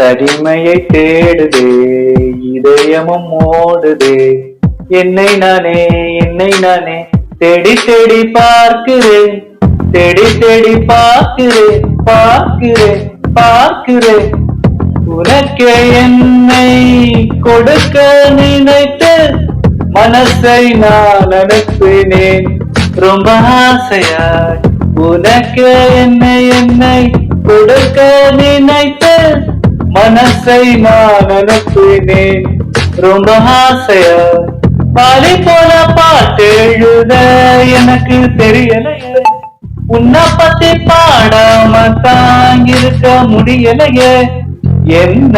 தனிமையை தேடுதே, இதயமும் ஓடுதே. என்னை நானே தேடி தேடி பார்க்கிறேன், தேடி தேடி பார்க்கிறேன். உனக்கே என்னை கொடுக்க நினைத்து மனசை நான் அனுப்பினேன் ரொம்ப ஆசையாய். உனக்கே என்னை கொடுக்க நினைத்து மனசை நான் அனுப்பினேன் ரொம்ப ஆசையாய். பாலி போல பாட்டு எழுத எனக்கு தெரியலையே, உன்னை பத்தி பாடாம தாங்கிருக்க முடியலையே. என்ன